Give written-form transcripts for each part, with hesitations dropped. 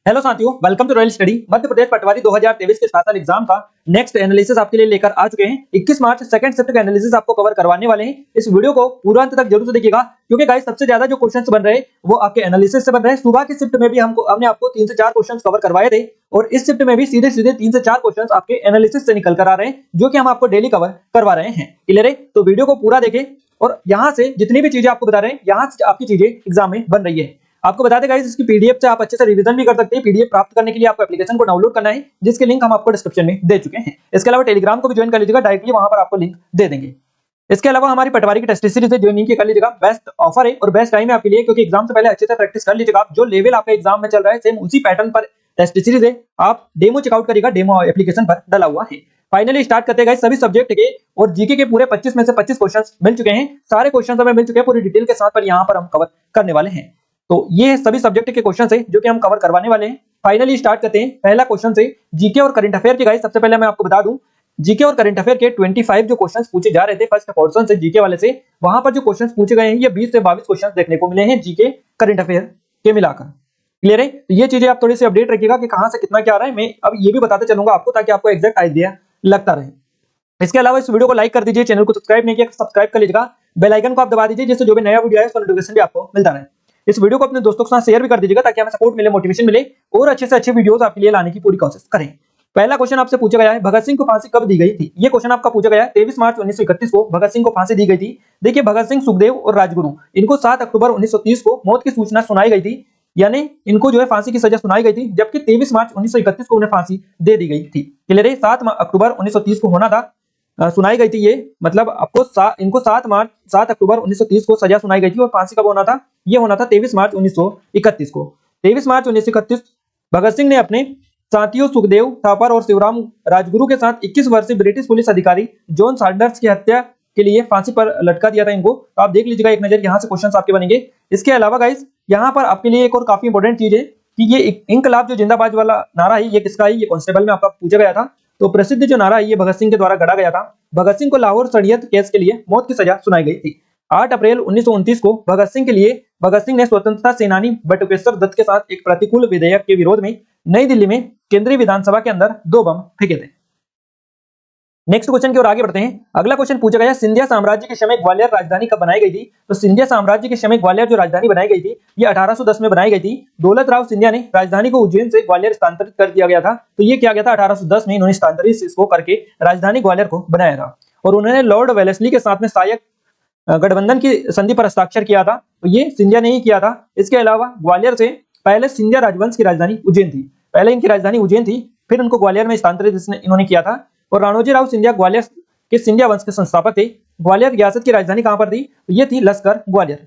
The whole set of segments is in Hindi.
हेलो साथियों, welcome to royal study. Madhya Pradesh पटवारी 2023 के स्पेशल एग्जाम का नेक्स्ट एनालिसिस आपके लिए लेकर आ चुके हैं। 21 मार्च सेकंड शिफ्ट का एनालिसिस आपको कवर करवाने वाले हैं। इस वीडियो को पूरा अंत तक जरूर से देखिएगा, क्योंकि गाइस सबसे ज्यादा जो क्वेश्चंस बन रहे हैं वो आपके एनालिसिस से बन रहे हैं। सुबह की शिफ्ट में भी हमने आपको 3 से 4 क्वेश्चंस कवर करवाए थे, और इस शिफ्ट में भी सीधे सीधे 3 से 4 क्वेश्चंस आपके एनालिसिस से निकल कर आ रहे हैं, जो कि हम आपको डेली कवर करवा रहे हैं। क्लियर है? तो वीडियो को पूरा देखें, और यहाँ से जितनी भी चीजें आपको बता रहे हैं, यहाँ से आपकी चीजें एग्जाम में बन रही है। आपको बता दें गाइस, इसकी पीडीएफ से आप अच्छे से रिवीजन भी कर सकते हैं। पीडीएफ प्राप्त करने के लिए आपको एप्लीकेशन को डाउनलोड करना है, जिसके लिंक हम आपको डिस्क्रिप्शन में दे चुके हैं। इसके अलावा टेलीग्राम को भी ज्वाइन कर लीजिएगा, डायरेक्टली वहां पर आपको लिंक दे देंगे। इसके अलावा हमारी पटवारी की टेस्ट सीरीज से ज्वाइन कर लीजिएगा। बेस्ट ऑफर है और बेस्ट टाइम है आपके लिए, क्योंकि एग्जाम से पहले अच्छे से प्रैक्टिस कर लीजिएगा। आप जो लेवल आपका एग्जाम में चल रहा है, सेम उसी पैटर्न पर टेस्ट सीरीज है। आप डेमो चेकआउट करिएगा, डेमो एप्लीकेशन पर डाला हुआ है। फाइनली स्टार्ट करते हैं गाइस। सभी सब्जेक्ट के और जीके के पूरे 25 में से 25 क्वेश्चंस मिल चुके हैं। सारे क्वेश्चंस हमें मिल चुके हैं पूरी डिटेल के साथ, पर यहाँ पर हम कवर करने वाले हैं। तो ये सभी सब्जेक्ट के क्वेश्चंस है जो कि हम कवर करवाने वाले हैं। फाइनली स्टार्ट करते हैं। पहला क्वेश्चन से जीके और करंट अफेयर के गाइस। सबसे पहले मैं आपको बता दूं, जीके और करंट अफेयर के 25 जो क्वेश्चंस पूछे जा रहे थे फर्स्ट पोर्शन से जीके वाले से, वहां पर जो क्वेश्चंस पूछे गए हैं ये 20 से 22 क्वेश्चंस देखने को मिले हैं जीके करंट अफेयर के मिलाकर। क्लियर है? तो ये चीजें आप थोड़ी सी अपडेट रखिएगा कि कहां से कितना क्या आ रहा है। मैं अब ये भी बताते चलूंगा आपको, ताकि आपको एग्जैक्ट आइडिया लगता रहे। इसके अलावा इस वीडियो को लाइक कर दीजिए, चैनल को सब्सक्राइब नहीं किया सब्सक्राइब कर लीजिएगा, बेल आइकन को आप दबा दीजिए, जिससे जो भी नया वीडियो है उसका नोटिफिकेशन भी आपको मिलता रहे। इस वीडियो को अपने दोस्तों के साथ शेयर भी कर दीजिएगा, ताकि हमें सपोर्ट मिले, मोटिवेशन मिले, और अच्छे से अच्छे वीडियोस आपके लिए लाने की पूरी कोशिश करें। पहला क्वेश्चन आपसे पूछा गया है, भगत सिंह को फांसी कब दी गई थी? ये क्वेश्चन आपका पूछा गया है। 23 मार्च 1931 को भगत सिंह को फांसी दी गई थी। देखिए, भगत सिंह, सुखदेव और राजगुरु, इनको 7 अक्टूबर 1930 को मौत की सूचना सुनाई गई थी, यानी इनको जो है फांसी की सजा सुनाई गई थी, जबकि 23 मार्च 1931 को उन्हें फांसी दे दी गई थी। क्लियर है? 7 अक्टूबर 1930 को होना था, सुनाई गई थी ये, मतलब आपको इनको 7 अक्टूबर 1930 को सजा सुनाई गई थी, और फांसी कब होना था? ये होना था 23 मार्च 1931 को। 23 मार्च 1931 भगत सिंह ने अपने साथियों सुखदेव थापर और शिवराम राजगुरु के साथ 21 वर्षीय ब्रिटिश पुलिस अधिकारी जॉन सैंडर्स की हत्या के लिए फांसी पर लटका दिया था इनको। तो आप देख लीजिएगा एक नजर, यहाँ से क्वेश्चंस आपके बनेंगे। इसके अलावा गाइस, यहाँ पर आपके लिए एक और काफी इंपॉर्टेंट चीज है कि ये इंकलाब जो जिंदाबाद वाला नारा है, ये किसका है? ये कांस्टेबल में आपका पूछा गया था। तो प्रसिद्ध जो नारा है ये भगत सिंह के द्वारा गढ़ा गया था। भगत सिंह को लाहौर षड्यंत्र केस के लिए मौत की सजा सुनाई गई थी। 8 अप्रैल 1929 को भगत सिंह ने स्वतंत्रता सेनानी बटुकेश्वर दत्त के साथ एक प्रतिकूल विधेयक के विरोध में नई दिल्ली में केंद्रीय विधानसभा के अंदर 2 बम फेंके थे। नेक्स्ट क्वेश्चन की ओर आगे बढ़ते हैं। अगला क्वेश्चन पूछा गया, सिंधिया साम्राज्य के समय ग्वालियर राजधानी कब बनाई गई थी? तो सिंधिया साम्राज्य के समय ग्वालियर जो राजधानी बनाई गई थी, ये 1810 में बनाई गई थी। दौलत राव सिंधिया ने राजधानी को उज्जैन से ग्वालियर स्थानांतरित कर दिया गया था। तो ये किया गया था 1810 में, इन्होंने स्थानांतरित इसको करके राजधानी ग्वालियर को बनाया था। और उन्होंने लॉर्ड वेलेस्ली के साथ में सहायक गठबंधन की संधि पर हस्ताक्षर किया था, तो ये सिंधिया ने ही किया था। इसके अलावा ग्वालियर से पहले सिंधिया राजवंश की राजधानी उज्जैन थी, पहले इनकी राजधानी उज्जैन थी, फिर उनको ग्वालियर में स्थानांतरित इन्होंने किया था। और राणोजी राव सिंधिया ग्वालियर के सिंधिया वंश के संस्थापक थे। ग्वालियर रियासत की राजधानी कहां पर थी? तो ये थी लश्कर ग्वालियर।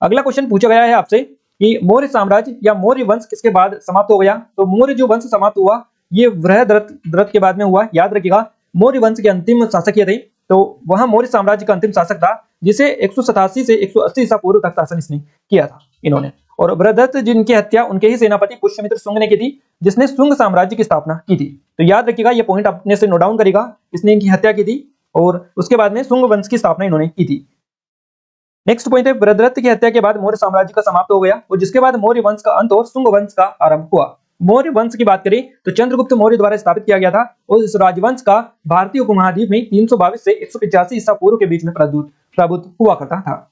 अगला क्वेश्चन पूछा गया है आपसे कि मौर्य साम्राज्य या मौर्य वंश किसके बाद समाप्त हो गया? तो मौर्य जो वंश समाप्त हुआ ये वृहद्रथ के बाद में हुआ। याद रखिएगा, मौर्य वंश के अंतिम शासक ये थे, तो वहां मौर्य साम्राज्य का अंतिम शासक था, जिसे 187 से 180 ईसा पूर्व तक शासन इसने किया था इन्होंने। और वृहद्रथ जिनकी हत्या उनके ही सेनापति पुष्यमित्र शुंग ने की थी, जिसने शुंग साम्राज्य की स्थापना की थी। तो याद रखिएगा, ये पॉइंट अपने से नोट डाउन करेगा, इसने इनकी हत्या की थी और उसके बाद में शुंग वंश की स्थापना इन्होंने की थी। नेक्स्ट पॉइंट है, वृहद्रथ की हत्या के बाद मौर्य साम्राज्य का समाप्त हो गया, और जिसके बाद मौर्य वंश का अंत और शुंग वंश का आरंभ हुआ। मौर्य वंश की बात करें तो चंद्रगुप्त मौर्य द्वारा स्थापित किया गया था, और इस राजवंश का भारतीय उपमहाद्वीप में 322 से 185 ईसा पूर्व के बीच में प्रभुत्व हुआ करता था।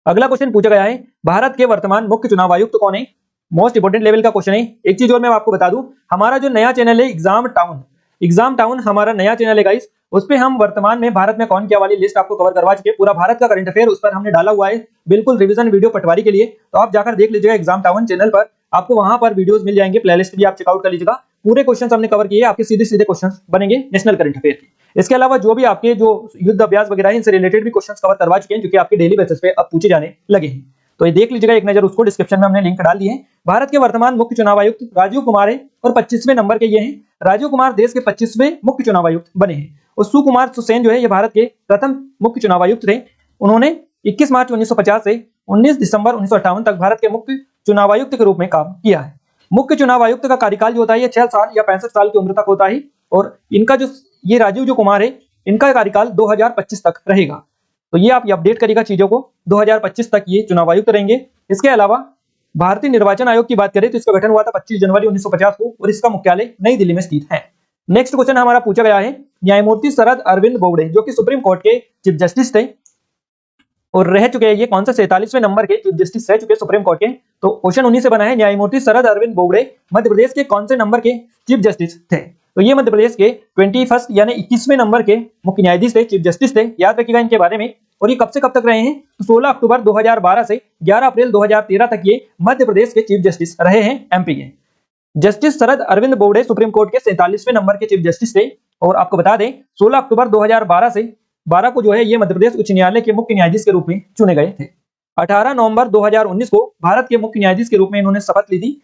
अगला क्वेश्चन पूछा गया है, भारत के वर्तमान मुख्य चुनाव आयुक्त कौन है? मोस्ट इंपोर्टेंट लेवल का क्वेश्चन है। एक चीज और मैं आपको बता दूं, हमारा जो नया चैनल है एग्जाम टाउन हमारा नया चैनल है गाइस, उस पे हम वर्तमान में भारत में कौन क्या वाली लिस्ट आपको कवर करवा चुके हैं। पूरा भारत का करंट अफेयर उस पर हमने डाला हुआ है, बिल्कुल रिवीजन वीडियो पटवारी के लिए। तो आप जाकर देख लीजिएगा एग्जाम टाउन चैनल पर, आपको वहां पर वीडियोस मिल जाएंगे, प्लेलिस्ट भी आप चेकआउट कर लीजिएगा। पूरे क्वेश्चंस हमने कवर किए, आपके सीधे सीधे क्वेश्चंस बनेंगे नेशनल करंट अफेयर के। इसके अलावा जो भी आपके जो युद्ध अभ्यास वगैरह है, इनसे रिलेटेड भी क्वेश्चंस कवर करवा चुके हैं, जो कि आपके डेली बेसिस पे अब पूछे जाने लगे हैं। तो ये देख लीजिएगा एक नजर, उसको डिस्क्रिप्शन में हमने लिंक डाल दिए हैं। भारत के वर्तमान मुख्य चुनाव आयुक्त राजीव कुमार है, और 25वें नंबर के ये हैं। राजीव कुमार देश के 25वें मुख्य चुनाव आयुक्त बने हैं। और सुकुमार सेन जो है ये भारत के प्रथम मुख्य चुनाव आयुक्त थे। उन्होंने 21 मार्च 1950 से 19 दिसंबर 1958 तक भारत के मुख्य चुनाव आयुक्त के रूप में काम किया है। मुख्य चुनाव आयुक्त का कार्यकाल जो होता है ये 6 साल या 65 साल की उम्र तक होता है, और इनका जो ये राजीव जो कुमार है, इनका कार्यकाल 2025 तक रहेगा। तो ये आप अपडेट करिएगा चीजों को, 2025 तक ये चुनाव आयुक्त रहेंगे। इसके अलावा भारतीय निर्वाचन आयोग की बात करें तो इसका गठन हुआ था 25 जनवरी 1950 को और इसका मुख्यालय नई दिल्ली में स्थित है। नेक्स्ट क्वेश्चन हमारा पूछा गया है, न्यायमूर्ति शरद अरविंद बोबडे जो कि सुप्रीम कोर्ट के चीफ जस्टिस थे और रह चुके हैं, ये कौन सा 47वें नंबर के चीफ जस्टिस रह चुके हैं सुप्रीम कोर्ट के। तो क्वेश्चन उन्हीं से बना है, न्यायमूर्ति शरद अरविंद बोबडे मध्य प्रदेश के कौन से नंबर के चीफ जस्टिस थे। तो ये मध्य प्रदेश के 21 यानी 21वें नंबर के मुख्य न्यायाधीश थे, चीफ जस्टिस थे, याद रखिएगा इनके बारे में। और ये कब से कब तक रहे हैं, तो 16 अक्टूबर 2012 से 11 अप्रैल 2013 तक ये मध्य प्रदेश के चीफ जस्टिस रहे हैं एमपी के। Justice Sharad Arvind Bobde supreme court के 47वें नंबर के चीफ जस्टिस थे और आपको बता दें 16 अक्टूबर 2012 से 12 को जो है ये मध्य प्रदेश उच्च न्यायालय के मुख्य न्यायाधीश के रूप में चुने गए थे। 18 नवंबर 2019 को भारत के मुख्य न्यायाधीश के रूप में इन्होंने शपथ ली थी।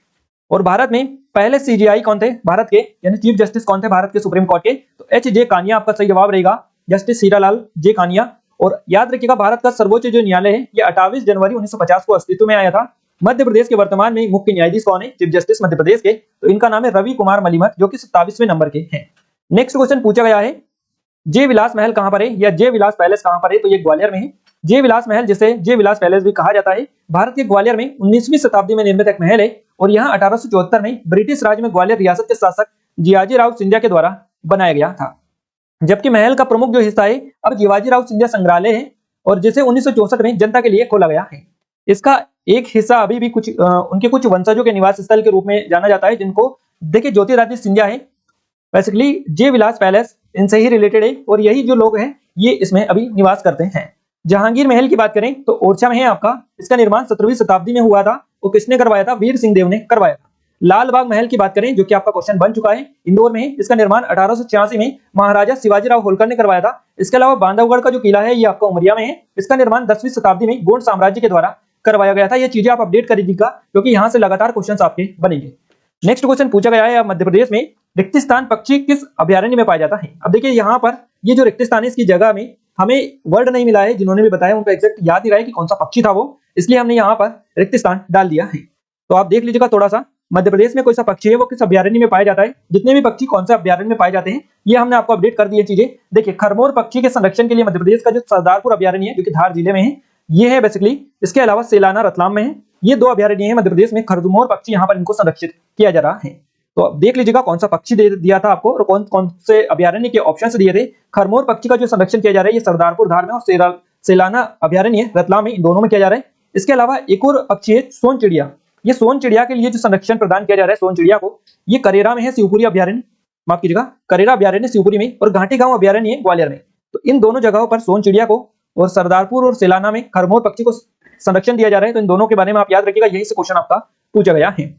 और भारत में पहले सीजीआई कौन थे भारत के, यानी चीफ जस्टिस कौन थे भारत के सुप्रीम कोर्ट के, तो एच.जे. कानिया आपका सही जवाब रहेगा, जस्टिस हीरालाल जे कानिया। और याद रखिएगा भारत का सर्वोच्च जो न्यायालय है ये 28 जनवरी 1950 को अस्तित्व में आया था। मध्य प्रदेश के वर्तमान में मुख्य न्यायाधीश कौन है, चीफ जस्टिस मध्य प्रदेश के, तो इनका नाम है रवि कुमार मलिमत जो कि 27वें नंबर के हैं। नेक्स्ट क्वेश्चन पूछा गया है, जे विलास महल कहां पर है या जे विलास पैलेस कहां पर है, तो ये ग्वालियर में है। जे विलास महल जिसे जे विलास पैलेस भी कहा जाता है, भारत के ग्वालियर में 19वीं शताब्दी में निर्मित एक महल है और यहाँ 1874 में ब्रिटिश राज में ग्वालियर रियासत के शासक जियाजी राव सिंधिया के द्वारा बनाया गया था। जबकि महल का प्रमुख जो हिस्सा है अब जियाजी राव सिंधिया संग्रहालय है और जिसे 1964 में जनता के लिए खोला गया है। इसका एक हिस्सा अभी भी उनके कुछ वंशजों के निवास स्थल के रूप में जाना जाता है, जिनको देखिए ज्योतिरादित्य सिंधिया है। बेसिकली जे विलास पैलेस इनसे ही रिलेटेड है और यही जो लोग हैं ये इसमें अभी निवास करते हैं। जहांगीर महल की बात करें तो ओरछा में है आपका, इसका निर्माण 17वीं शताब्दी में हुआ था और किसने करवाया था, वीर सिंह देव ने करवाया था। लाल बाग महल की बात करें जो कि आपका क्वेश्चन बन चुका है, इंदौर में है, इसका निर्माण 1886 में महाराजा शिवाजीराव होलकर ने करवाया था। इसके अलावा बांधवगढ़ का जो किला है ये आपका उमरिया में है, इसका निर्माण 10वीं शताब्दी में गोंड साम्राज्य के द्वारा करवाया गया था। ये चीजें आप अपडेट कर दीजिएगा क्योंकि यहाँ से लगातार क्वेश्चन आपके बनेंगे। नेक्स्ट क्वेश्चन पूछा गया है, मध्य प्रदेश में रिक्तिस्थान पक्षी किस अभ्यारण्य में पाया जाता है। अब देखिए यहाँ पर ये जो रिक्तिस्थान है इसकी जगह में हमें वर्ड नहीं मिला है, जिन्होंने भी बताया उनको एग्जैक्ट याद ही रहा है कि कौन सा पक्षी था वो, इसलिए हमने यहाँ पर रिक्तिस्थान डाल दिया है। तो आप देख लीजिएगा थोड़ा सा, मध्य प्रदेश में कोई सा पक्षी है वो किस अभ्यारण्य में पाया जाता है, जितने भी पक्षी कौन से अभ्यारण्य में पाए जाते हैं ये हमने आपको अपडेट कर दी है चीजें। देखिए खरमोर पक्षी के संरक्षण के लिए मध्य प्रदेश का जो सरदारपुर अभ्यारण्य है जो कि धार जिले में है ये है बेसिकली। इसके अलावा सेलाना रतलाम में है, ये दो अभ्यारण्य है मध्य प्रदेश में, खरमोर पक्षी यहाँ पर इनको संरक्षित किया जा रहा है। तो आप देख लीजिएगा कौन सा पक्षी दे दिया था आपको और कौन कौन से अभ्यारण्य के ऑप्शन दिए थे। खरमोर पक्षी का जो संरक्षण किया जा रहा है ये सरदारपुर धार में और सेलाना अभ्यारण्य रतलाम में, इन दोनों में किया जा रहा है। इसके अलावा एक और पक्षी है सोन चिड़िया, ये सोन चिड़िया के लिए जो संरक्षण प्रदान किया जा रहा है सोन चिड़िया को, ये करेरा में है, शिवपुरी अभ्यारण्य, माफ कीजिएगा करेरा अभ्यारण्य शिवपुरी में और घाटी गांव अभ्यारण्य है ग्वालियर में। तो इन दोनों जगहों पर सोन चिड़िया को और सरदारपुर और सेलाना में खरमोर पक्षी को संरक्षण दिया जा रहा है। तो इन दोनों के बारे में आप याद रखिएगा, यही से क्वेश्चन आपका पूछा गया है।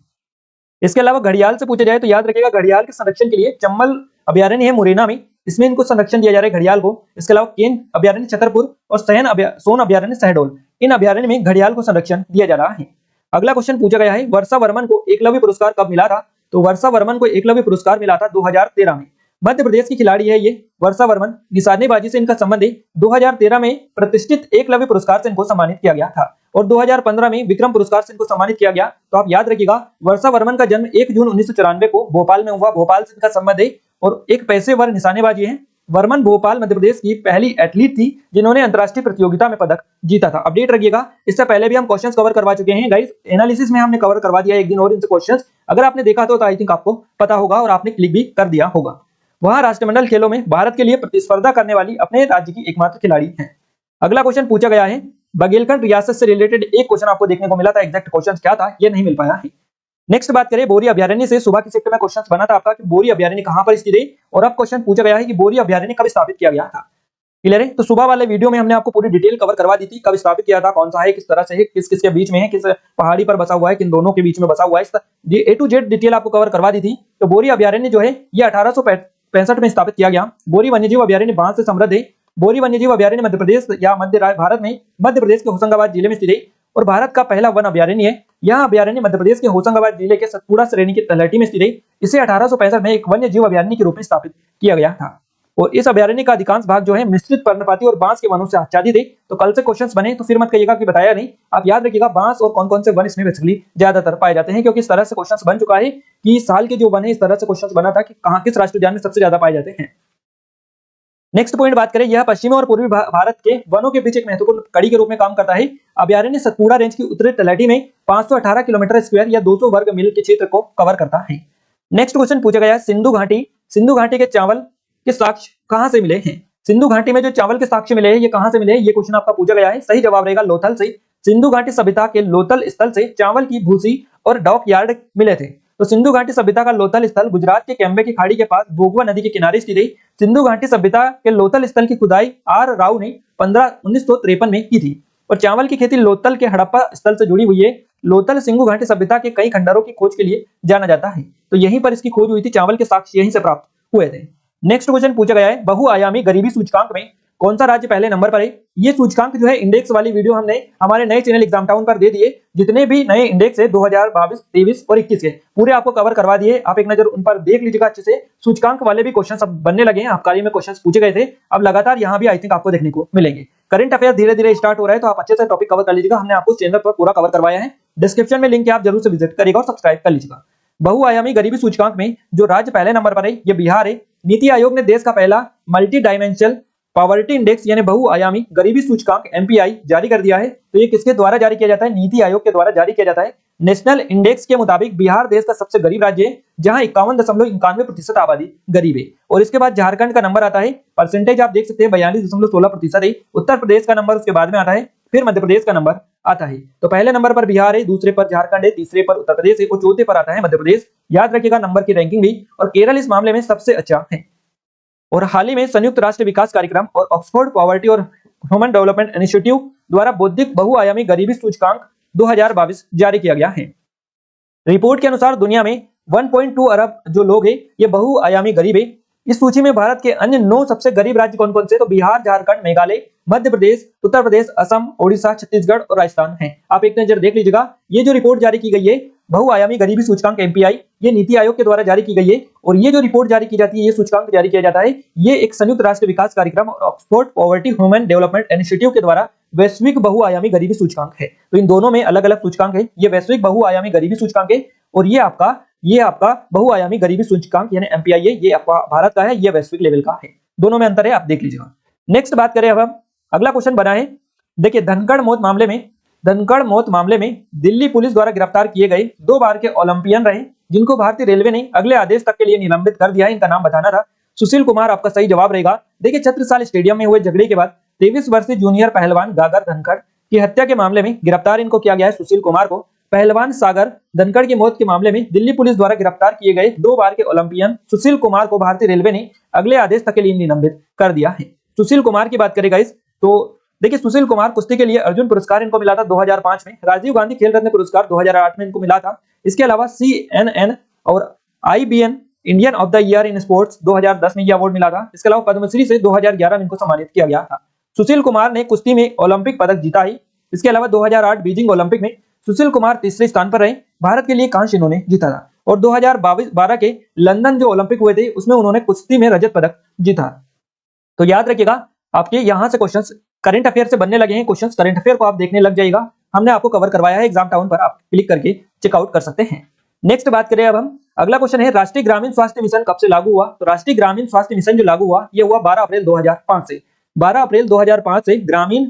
इसके अलावा घड़ियाल से पूछा जाए तो याद रखिएगा घड़ियाल के संरक्षण के लिए चंबल अभ्यारण्य है मुरैना में, इसमें इनको संरक्षण दिया जा रहा है घड़ियाल को। इसके अलावा केन अभ्यारण्य छतरपुर और सोन अभ्यारण्य शहडोल, इन अभ्यारण्य में घड़ियाल को संरक्षण दिया जा रहा है। अगला क्वेश्चन पूछा गया है, वर्षा वर्मन को एकलव्य पुरस्कार कब मिला था। तो वर्षा वर्मन को एकलव्य पुरस्कार मिला था 2013 में। मध्य प्रदेश की खिलाड़ी है ये वर्षा वर्मन, निशानेबाजी से इनका संबंध है। 2013 में प्रतिष्ठित एकलव्य पुरस्कार से इनको सम्मानित किया गया था और 2015 में विक्रम पुरस्कार से इनको सम्मानित किया गया। तो आप याद रखिएगा वर्षा वर्मन का जन्म 1 जून 1994 को भोपाल में हुआ, भोपाल से इनका संबंध है और एक पेशेवर निशानेबाजी है। वर्मन भोपाल मध्य प्रदेश की पहली एथलीट थी जिन्होंने अंतरराष्ट्रीय प्रतियोगिता में पदक जीता था। अपडेट रखिएगा, इससे पहले भी हम क्वेश्चंस कवर करवा चुके हैं गाइस, एनालिसिस में हमने कवर करवा दिया एक दिन और इनसे क्वेश्चंस, अगर आपने देखा तो आई थिंक आपको पता होगा और आपने क्लिक भी कर दिया होगा। वहां राष्ट्रमंडल खेलों में भारत के लिए प्रतिस्पर्धा करने वाली अपने राज्य की एकमात्र खिलाड़ी है। अगला क्वेश्चन पूछा गया है, बघेलखंड रियासत से रिलेटेड एक क्वेश्चन आपको देखने को मिला था, एग्जैक्ट क्वेश्चन क्या था ये नहीं मिल पाया है। नेक्स्ट बात करें बोरी अभ्यारण्य से, सुबह की शिफ्ट में क्वेश्चन बना था आपका कि बोरी अभ्यारण्य कहां पर स्थित है और अब क्वेश्चन पूछा गया है कि बोरी अभ्यारण्य कब स्थापित किया गया था। क्लियर है, तो सुबह वाले वीडियो में हमने आपको पूरी डिटेल कवर करवा दी थी, कब स्थापित किया था, कौन सा है, किस तरह से है, किस किस के बीच में है, किस पहाड़ी पर बसा हुआ है, किन दोनों के बीच में बसा हुआ है, ये A to Z डिटेल आपको कवर करवा दी थी। तो बोरी अभ्यारण्य जो है ये 1865 में स्थापित किया गया। बोरी वन्यजीव अभ्यारण्य बांस से समृद्ध है। बोरी वन्यजीव अभ्यारण्य मध्य प्रदेश या मध्य भारत में मध्य प्रदेश के होशंगाबाद जिले में स्थित है और भारत का पहला वन अभ्यारण्य है। यह अभ्यारण्य मध्य प्रदेश के होशंगाबाद जिले के सतपुड़ा श्रेणी की तलहटी में स्थित है। इसे 1865 में एक वन्य जीव अभ्यारण्य के रूप में स्थापित किया गया था और इस अभ्यारण्य का अधिकांश भाग जो है मिश्रित पर्णपाती और बांस के वनों से आच्छादित है। तो कल से क्वेश्चंस बने तो फिर मत कहिएगा कि बताया नहीं, आप याद रखिएगा बांस और कौन कौन से वन इसमें बेसिकली ज्यादातर पाए जाते हैं, क्योंकि इस तरह से क्वेश्चंस बन चुका है कि साल के जो वन है इस तरह से क्वेश्चंस बना था कि कहां किस राष्ट्रीय उद्यान में सबसे ज्यादा पाए जाते हैं। नेक्स्ट पॉइंट बात करें, यह पश्चिमी और पूर्वी भारत के वनों के बीच एक महत्वपूर्ण कड़ी के रूप में काम करता है। अभयारण्य सतपुड़ा रेंज की उत्तरी तलहटी में 518 किलोमीटर स्क्वायर या 200 वर्ग मील के क्षेत्र को कवर करता है। नेक्स्ट क्वेश्चन पूछा गया है, सिंधु घाटी के चावल के साक्ष्य कहां से मिले हैं? सिंधु घाटी में जो चावल के साक्ष्य मिले हैं ये कहां से मिले हैं, ये क्वेश्चन आपका पूछा गया है। सही जवाब रहेगा लोथल से। सिंधु घाटी सभ्यता के लोथल स्थल से चावल की भूसी और डॉक यार्ड मिले थे। तो सिंधु घाटी सभ्यता का लोथल स्थल गुजरात के कैम्बे की खाड़ी के पास भोगवा नदी के किनारे स्थित है। सिंधु घाटी सभ्यता के लोथल स्थल की खुदाई आर राव ने 1953 में की थी और चावल की खेती लोथल के हड़प्पा स्थल से जुड़ी हुई है। लोथल सिंधु घाटी सभ्यता के कई खंडरों की खोज के लिए जाना जाता है, तो यहीं पर इसकी खोज हुई थी। चावल के साक्ष्य यहीं से प्राप्त हुए थे। नेक्स्ट क्वेश्चन पूछा गया है, बहुआयामी गरीबी सूचकांक में कौन सा राज्य पहले नंबर पर है? ये सूचकांक जो है इंडेक्स वाली वीडियो हमने हमारे नए चैनल एग्जाम टाउन पर दे दिए। जितने भी नए इंडेक्स है 2022, 23 और 21 के पूरे आपको कवर करवा दिए। आप एक नजर उन पर देख लीजिएगा अच्छे से। सूचकांक वाले भी क्वेश्चन अब बनने लगे हैं, आबकारी में क्वेश्चन पूछे गए थे, अब लगातार यहाँ भी आई थिंक आपको देखने को मिलेंगे। करंट अफेयर धीरे धीरे स्टार्ट हो रहा है, तो आप अच्छे से टॉपिक कवर कर लीजिएगा। हमने आपको चैनल पर पूरा कवर करवाया है, डिस्क्रिप्शन में लिंक है, आप जरूर से विजिट करिएगा और सब्सक्राइब कर लीजिएगा। बहुआयामी गरीबी सूचकांक में जो राज्य पहले नंबर पर है ये बिहार है। नीति आयोग ने देश का पहला मल्टी डायमेंशनल पॉवर्टी इंडेक्स यानी बहुआयामी गरीबी सूचकांक MPI जारी कर दिया है। तो ये किसके द्वारा जारी किया जाता है? नीति आयोग के द्वारा जारी किया जाता है। नेशनल इंडेक्स के मुताबिक बिहार देश का सबसे गरीब राज्य है, जहां 51.91% आबादी गरीब है। और इसके बाद झारखंड का नंबर आता है, परसेंटेज आप देख सकते हैं 42.16% है। उत्तर प्रदेश का नंबर उसके बाद में आता है, फिर मध्य प्रदेश का नंबर आता है। तो पहले नंबर पर बिहार है, दूसरे पर झारखंड है, तीसरे पर उत्तर प्रदेश है और चौथे पर आता है मध्य प्रदेश। याद रखिएगा नंबर की रैंकिंग भी। और केरल इस मामले में सबसे अच्छा है। और हाल ही में संयुक्त राष्ट्र विकास कार्यक्रम और ऑक्सफोर्ड पॉवर्टी और ह्यूमन डेवलपमेंट इनिशिएटिव द्वारा बौद्धिक बहुआयामी गरीबी सूचकांक 2022 जारी किया गया है। रिपोर्ट के अनुसार दुनिया में 1.2 अरब जो लोग हैं ये बहुआयामी गरीब है। इस सूची में भारत के अन्य 9 सबसे गरीब राज्य कौन कौन से? तो बिहार, झारखंड, मेघालय, मध्य प्रदेश, उत्तर प्रदेश, असम, ओडिशा, छत्तीसगढ़ और राजस्थान है। आप एक नजर देख लीजिएगा। ये जो रिपोर्ट जारी की गई है बहुआयामी गरीबी सूचकांक MPI, ये नीति आयोग के द्वारा जारी की गई है। और ये जो रिपोर्ट जारी की जाती है, ये सूचकांक जारी किया जाता है, ये एक संयुक्त राष्ट्र विकास कार्यक्रम और Oxford poverty human development initiative के द्वारा वैश्विक बहुआयामी गरीबी सूचकांक है। तो इन दोनों में अलग अलग सूचकांक है। ये वैश्विक बहुआयामी गरीबी सूचकांक है और ये आपका बहुआयामी गरीबी सूचकांक यानी MPI है, ये आपका भारत का है, ये वैश्विक लेवल का है। दोनों में अंतर है, आप देख लीजिएगा। नेक्स्ट बात करें अब हम, अगला क्वेश्चन बना है, देखिए धनखड़ मौत मामले में दिल्ली पुलिस द्वारा गिरफ्तार किए गए 2 बार के ओलंपियन रहे, जिनको भारतीय रेलवे ने अगले आदेश तक के लिए निलंबित कर दिया है। इनका नाम बताना था। सुशील कुमार आपका सही जवाब रहेगा। देखिए छत्रसाल स्टेडियम में हुए झगड़े के बाद 23 वर्षीय जूनियर पहलवान गागर धनखड़ की हत्या के मामले में गिरफ्तार इनको किया गया है, सुशील कुमार को। पहलवान सागर धनखड़ की मौत के मामले में दिल्ली पुलिस द्वारा गिरफ्तार किए गए 2 बार के ओलंपियन सुशील कुमार को भारतीय रेलवे ने अगले आदेश तक के लिए निलंबित कर दिया है। सुशील कुमार की बात करेगा इस, तो देखिए सुशील कुमार कुश्ती के लिए अर्जुन पुरस्कार इनको मिला था 2005 में, राजीव गांधी खेल रत्न पुरस्कार 2008 में इनको मिला था। इसके अलावा CNN और IBN Indian of the year in sports 2010 में यह अवार्ड मिला था। इसके अलावा पद्मश्री से 2011 में इनको सम्मानित किया गया था। सुशील कुमार ने कुश्ती में ओलंपिक पदक जीता है। इसके अलावा 2008 बीजिंग ओलंपिक में सुशील कुमार तीसरे स्थान पर रहे। भारत के लिए कांस्य इन्होंने जीता था। और 2012 के लंदन जो ओलंपिक हुए थे उसमें उन्होंने कुश्ती में रजत पदक जीता। तो याद रखिएगा आपके यहां से क्वेश्चंस करंट अफेयर से बनने लगे हैं। क्वेश्चंस करंट अफेयर को आप देखने लग जाएगा, हमने आपको कवर करवाया है एग्जाम टाउन पर, आप क्लिक करके चेकआउट कर सकते हैं। नेक्स्ट बात करें अब हम, अगला क्वेश्चन है राष्ट्रीय ग्रामीण स्वास्थ्य मिशन कब से लागू हुआ? तो राष्ट्रीय ग्रामीण स्वास्थ्य मिशन जो लागू हुआ ये हुआ 12 अप्रैल 2005 से। 12 अप्रैल 2005 से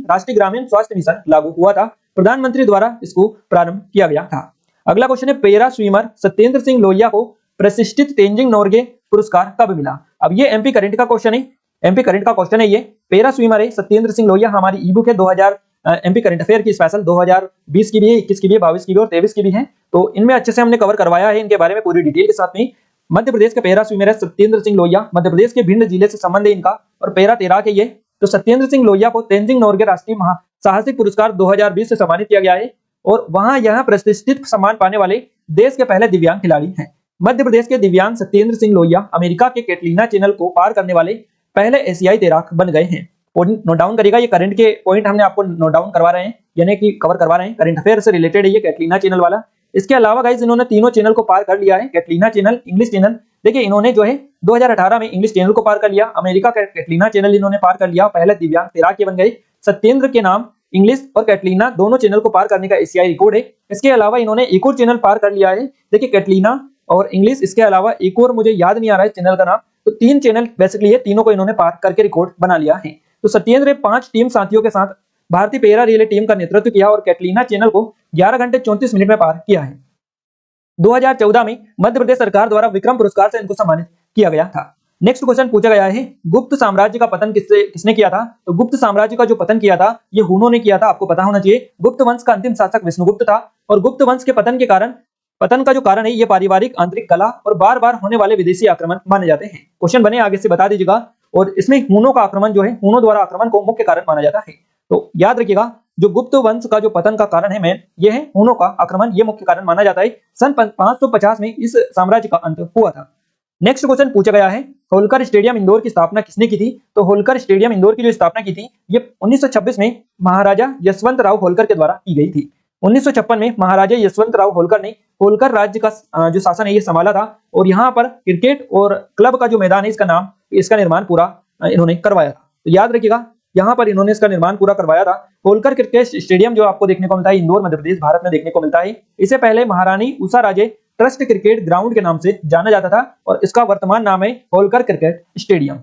राष्ट्रीय ग्रामीण स्वास्थ्य मिशन लागू हुआ था। प्रधानमंत्री द्वारा इसको प्रारंभ किया गया था। अगला क्वेश्चन है पैरा स्विमर सत्येंद्र सिंह लोहिया को प्रतिष्ठित तेंजिंग नोर्गे पुरस्कार कब मिला? अब ये MP करंट का क्वेश्चन है, MP करंट का क्वेश्चन है। ये पैरा स्विमर है सत्येंद्र सिंह लोहिया, हमारी ई बुक है 2000 MP करंट अफेयर की स्पेशल 2020 की भी है, 21 की भी है, 22 की भी और 23 की भी है। तो इनमें अच्छे से हमने कवर करवाया है इनके बारे में पूरी डिटेल के साथ में। मध्य प्रदेश के पैरा स्विमर है सत्येंद्र सिंह लोहिया, मध्य प्रदेश के भिंड जिले से संबंध है इनका और पैरा तैराक है ये। तो सत्येंद्र सिंह लोहिया को तेंजिंग नोर्गे राष्ट्रीय साहसिक पुरस्कार 2020 से सम्मानित किया गया है और वहां यह प्रतिष्ठित सम्मान पाने वाले देश के पहले दिव्यांग खिलाड़ी हैं। मध्य प्रदेश के दिव्यांग सत्येंद्र सिंह लोहिया अमेरिका के कैटलीना चैनल को पार करने वाले पहले एशियाई तैराक बन गए हैं। नोट डाउन करिएगा, ये करंट के पॉइंट हमने आपको नोट डाउन करवा रहे हैं, यानी कि कवर करवा रहे हैं, करंट अफेयर से रिलेटेड है ये कैटलीना चैनल वाला। इसके अलावा गाइस इन्होंने तीनों चैनल को पार कर लिया है, कैटलीना चैनल, इंग्लिश चैनल। देखिए इन्होंने जो है 2018 में इंग्लिश चैनल को पार कर लिया, अमेरिका का कैटलीना चैनल इन्होंने पार कर लिया, पहले दिव्यांग तैराक बन गए। सत्येंद्र के नाम इंग्लिश और कैटलीना दोनों चैनल को पार करने का एशियाई रिकॉर्ड है। इसके अलावा इन्होंने एक और चैनल पार कर लिया है, देखिए कैटलीना और इंग्लिश। इसके अलावा एक और मुझे याद नहीं आ रहा है चैनल का नाम, तो 3 चैनल बेसिकली ये तीनों को इन्होंने पार करके रिकॉर्ड बना लिया है। तो सत्येंद्र ने 5 टीम साथियों के साथ भारतीय पैरा रिले टीम का नेतृत्व किया और कैटलीना चैनल को 11 घंटे 34 मिनट में पार किया है। 2014 में मध्य प्रदेश सरकार द्वारा विक्रम पुरस्कार से इनको सम्मानित किया गया था। नेक्स्ट क्वेश्चन पूछा गया है, गुप्त साम्राज्य का पतन किसने किया था? तो गुप्त साम्राज्य का जो पतन किया था ये हुनों ने किया था, आपको पता होना चाहिए। गुप्त वंश का अंतिम शासक विष्णुगुप्त था और गुप्त वंश के पतन का जो कारण है ये पारिवारिक आंतरिक कलह और बार बार होने वाले विदेशी आक्रमण माने जाते हैं। क्वेश्चन बने आगे से बता दीजिएगा। और इसमें हुनों का आक्रमण जो है, हुनों द्वारा आक्रमण को मुख्य कारण माना जाता है। तो याद रखिएगा, जो गुप्त वंश का जो पतन का कारण है मेन ये है हुनों का आक्रमण, ये मुख्य कारण माना जाता है। सन 550 में इस साम्राज्य का अंत हुआ था। नेक्स्ट क्वेश्चन पूछा गया है, होलकर स्टेडियम इंदौर की स्थापना किसने की थी? तो होलकर स्टेडियम इंदौर की जो स्थापना की थी ये 1926 में महाराजा यशवंत राव होलकर के द्वारा की गई थी। 1956 में महाराजा यशवंत राव होलकर ने होलकर राज्य का जो शासन है ये संभाला था और यहाँ पर क्रिकेट और क्लब का जो मैदान है इसका निर्माण पूरा इन्होंने करवाया था। तो याद रखिएगा, यहाँ पर इन्होंने इसका निर्माण पूरा करवाया था। होलकर क्रिकेट स्टेडियम जो आपको देखने को मिलता है इंदौर मध्य प्रदेश भारत में देखने को मिलता है। इसे पहले महारानी उषा राजे ट्रस्ट क्रिकेट ग्राउंड के नाम से जाना जाता था और इसका वर्तमान नाम है होलकर क्रिकेट स्टेडियम।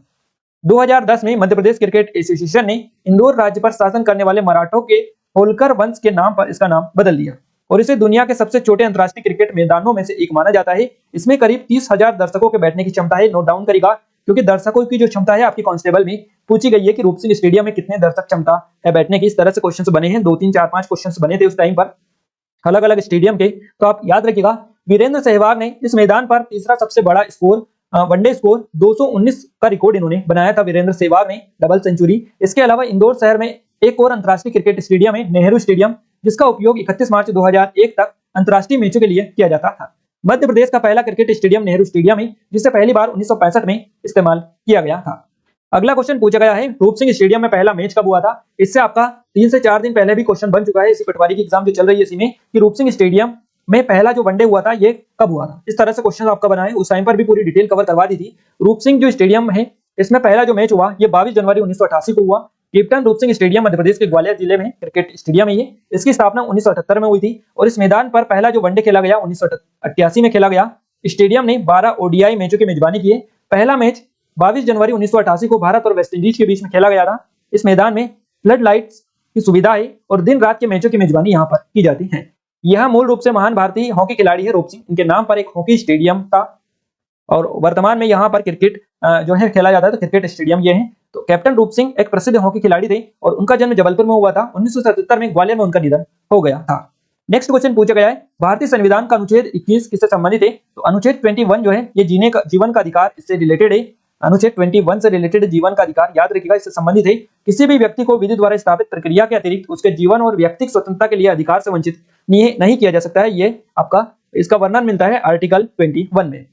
2010 में मध्य प्रदेश क्रिकेट एसोसिएशन ने इंदौर राज्य पर शासन करने वाले मराठों के होलकर वंश के नाम पर इसका नाम बदल दिया और इसे दुनिया के सबसे छोटे अंतर्राष्ट्रीय क्रिकेट मैदानों में से एक माना जाता है। इसमें करीब 30,000 दर्शकों के बैठने की क्षमता है। नोट डाउन करेगा, क्योंकि दर्शकों की जो क्षमता है आपकी कांस्टेबल में पूछी गई है कि रूप सिंह स्टेडियम में कितने दर्शक क्षमता है बैठने की। इस तरह से क्वेश्चंस बने हैं, 2 3 4 5 क्वेश्चंस बने थे उस टाइम पर अलग अलग स्टेडियम के। तो आप याद रखिएगा, वीरेंद्र सहवाग ने इस मैदान पर तीसरा सबसे बड़ा स्कोर वनडे स्कोर 219 का रिकॉर्ड इन्होंने बनाया था। वीरेंद्र सहवाग ने डबल सेंचुरी। इसके अलावा इंदौर शहर में एक और अंतर्राष्ट्रीय क्रिकेट स्टेडियम है, नेहरू स्टेडियम, जिसका उपयोग 31 मार्च 2001 तक अंतर्राष्ट्रीय मैचों के लिए किया जाता था। मध्य प्रदेश का पहला क्रिकेट स्टेडियम नेहरू स्टेडियम है, जिसे पहली बार 1965 में इस्तेमाल किया गया था। अगला क्वेश्चन पूछा गया है, रूप सिंह स्टेडियम में पहला मैच कब हुआ था? इससे आपका 3 से 4 दिन पहले भी क्वेश्चन बन चुका है इसी पटवारी की एग्जाम जो चल रही है इसी में, कि रूप सिंह स्टेडियम में पहला जो वनडे हुआ था ये कब हुआ था। इस तरह से क्वेश्चन आपका बना है, उस टाइम पर भी पूरी डिटेल कवर करवा दी थी। रूप सिंह जो स्टेडियम है इसमें पहला जो मैच हुआ ये 22 जनवरी 1988 को हुआ। कैप्टन रूप सिंह स्टेडियम मध्य प्रदेश के ग्वालियर जिले में क्रिकेट स्टेडियम है ये। इसकी स्थापना 1978 में हुई थी और इस मैदान पर पहला जो वनडे खेला गया 1988 में खेला गया। स्टेडियम ने 12 ओडीआई मैचों की मेजबानी की है। पहला मैच 22 जनवरी 1988 को भारत और वेस्टइंडीज के बीच में खेला गया था। इस मैदान में फ्लड लाइट्स की सुविधा है और दिन रात के मैचों की मेजबानी यहाँ पर की जाती है। यह मूल रूप से महान भारतीय हॉकी खिलाड़ी है रूप सिंह, इनके नाम पर एक हॉकी स्टेडियम था और वर्तमान में यहाँ पर क्रिकेट जो है खेला जाता है, तो क्रिकेट स्टेडियम ये है। तो कैप्टन रूप सिंह एक प्रसिद्ध हॉकी खिलाड़ी थे और उनका जन्म जबलपुर में हुआ था। 1977 में ग्वालियर में उनका निधन हो गया था। नेक्स्ट क्वेश्चन पूछा गया है, भारतीय संविधान का अनुच्छेद 21 किससे संबंधित है? तो अनुच्छेद 21 जो है ये जीवन का अधिकार इससे रिलेटेड है। अनुच्छेद 21 से रिलेटेड जीवन का अधिकार, याद रखिएगा, इससे संबंधित है। किसी भी व्यक्ति को विधि द्वारा स्थापित प्रक्रिया के अतिरिक्त उसके जीवन और व्यक्तिगत स्वतंत्रता के लिए अधिकार से वंचित नहीं किया जा सकता है। ये आपका इसका वर्णन मिलता है आर्टिकल 21 में।